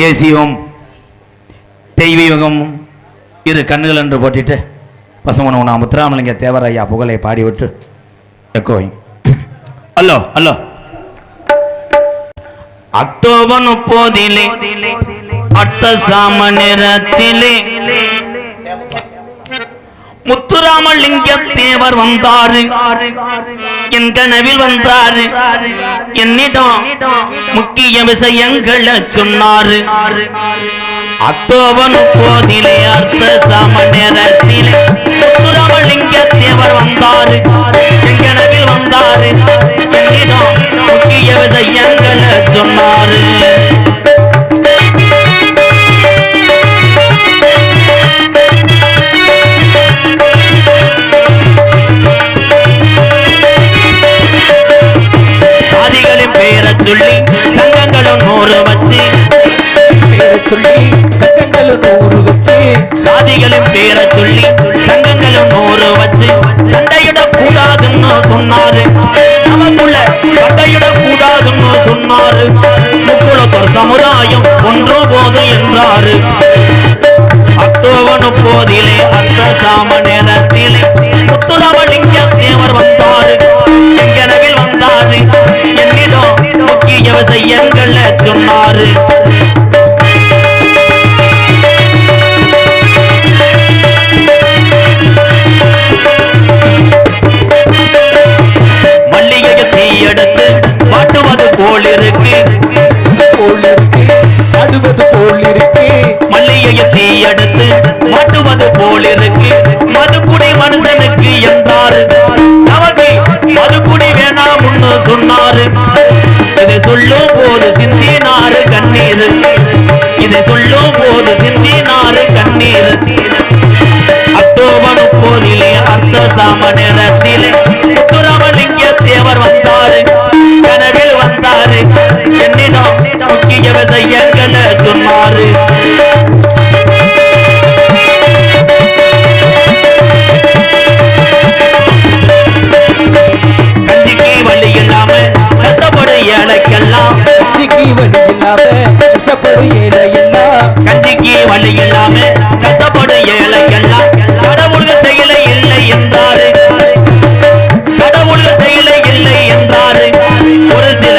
தேசியம் தெய்வீகம் இரு கண்ணுகள் என்று போட்டிட்டு பசுமன முத்துராமலிங்க தேவரையா புகழை பாடிவிட்டு எக்கோயிங் அல்லோ அல்லோ அக்டோபர் 30 அட்ட சாம நேரத்திலே முத்துராமலிங்க தேவர் வந்தாரு என் கனவில் வந்தாரு என்னிடம் முக்கிய விஷயங்களை சொன்னாரு அக்டோபர் 30 அர்த்த சாம நேரத்திலே முத்துராமலிங்க தேவர் வந்தாரு என் கனவில் வந்தாரு என்னிடம் முக்கிய விஷயங்களை சொன்னாரு சொல்லி சங்கங்களும் 100 வச்சு சாதிகளின் பேரை சொல்லி சங்கங்களும் 100 வச்சு சண்டையிட கூடாதுன்னு சொன்னாரு நமக்குள்ள சண்டையிட கூடாதுன்னு சொன்னாரு முக்குளத்தோர் சமுதாயம் ஒன்று போது என்றாரு அக்டோபர் 30 அர்த்த சாம நேரத்திலே முத்துராமலிங்க தேவர் வந்தாரு என் கனவில் வந்தாரு என்னிடம் முக்கிய விஷயங்களை சொன்னாரு மல்லிகையை தீயெடுத்து மாட்டுவது போல் இருக்கு மல்லிகையை தீயெடுத்து மாட்டுவது போல் இருக்கு மதுக்குடி மனுஷனுக்கு என்றாரு நமக்கு மதுக்குடி வேணாம்னு சொன்னாரு இதை சொல்லும் போது சிந்தினாரு கண்ணீர் இதை சொல்லும் போது சிந்தினாரு கண்ணீர் அக்டோபர் 30 அர்த்த சாம நேரத்திலே முத்துராமலிங்க தேவர் வந்தாரு கனவில் வந்தாரு என்னிடம் முக்கிய விஷயங்களை சொன்னாரு கஞ்சிக்கு வழி இல்லாம கஷ்டப்படும் ஏழைக்கெல்லாம் கஞ்சிக்கு வழி இல்லாம கஷ்டப்படும் ஏழைக்கெல்லாம் கடவுள்கள் செயல இல்லை என்றாரு கடவுள்கள் செயல இல்லை என்றாரு ஒரு சில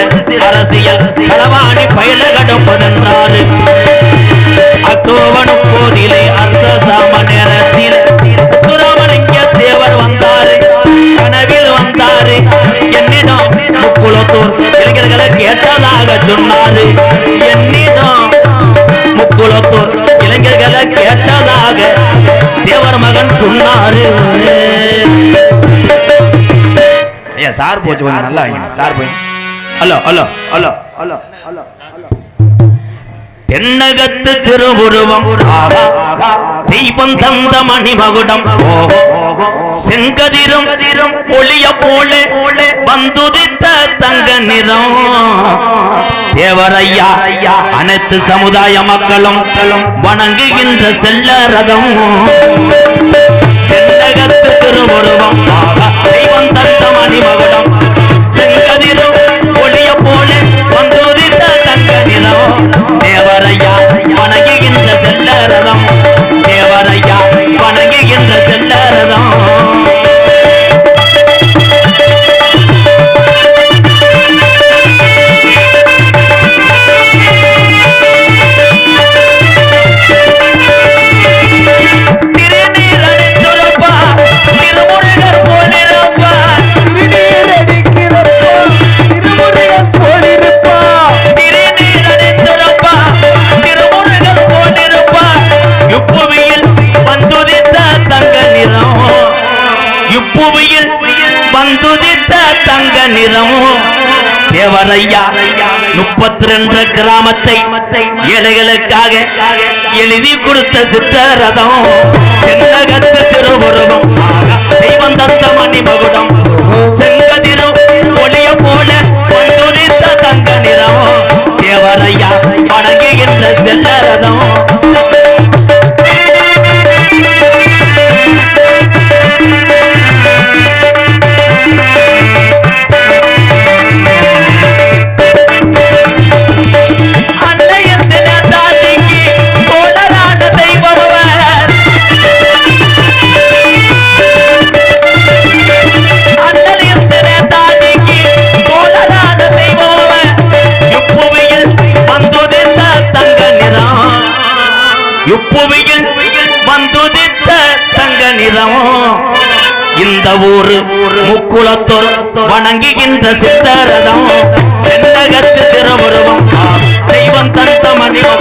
அரசியல் களவாணி பயில கடப்பதென்றாரு அக்டோபர் 30 அர்த்த சாம நேரத்தில் முத்துராமலிங்க தேவர் வந்தாரு கனவில் வந்தாரு என்னிடம் முக்குளத்தூர் இளைஞர்களை கேட்டதாக சொன்னாரு என்னிடம் முக்குளத்தூர் இளைஞர்களை கேட்டதாக தேவர் மகன் சொன்னாரு ஐயா சார் போச்சு கொஞ்சம் நல்லா சார் போய் hello hello hello hello hello தென்னகத்து திருவுருவம் தெய்வம் தந்த மணிமகுடம் செங்கதிரும் ஒளிய போல வந்துதித்த தங்க நிறம் தேவரையா அனைத்து சமுதாய மக்களும் வணங்குகின்ற செல்ல ரதம் தென்னகத்து திருவுருவம் தெய்வம் தந்த மணிமகுடம் செங்கதிரும் ஒளிய போல வந்துதித்த தங்க நிறம் தேவரையா வணங்குகின்ற செல்ல ரதம் தேவரையா வணங்குகின்ற செல்ல ரதம் வந்துதித்த தங்க நிறம் தேவரையா 32 கிராமத்தை ஏழைகளுக்காக எழுதி கொடுத்த சித்தரதம் தென்னகத்து திருவுருவம் தெய்வம் தந்த மணிமகுடம் செங்கதிரும் ஒளிய போல வந்துதித்த தங்க நிறம் தேவரையா வணங்குகின்ற செல்லரதம் அன்னையன் தினத்தால் ஊரு முக்குளத்தோர் வணங்குகின்ற சித்தரதம் தென்னகத்து திருவுருவம் தெய்வம் தந்த மணிவம்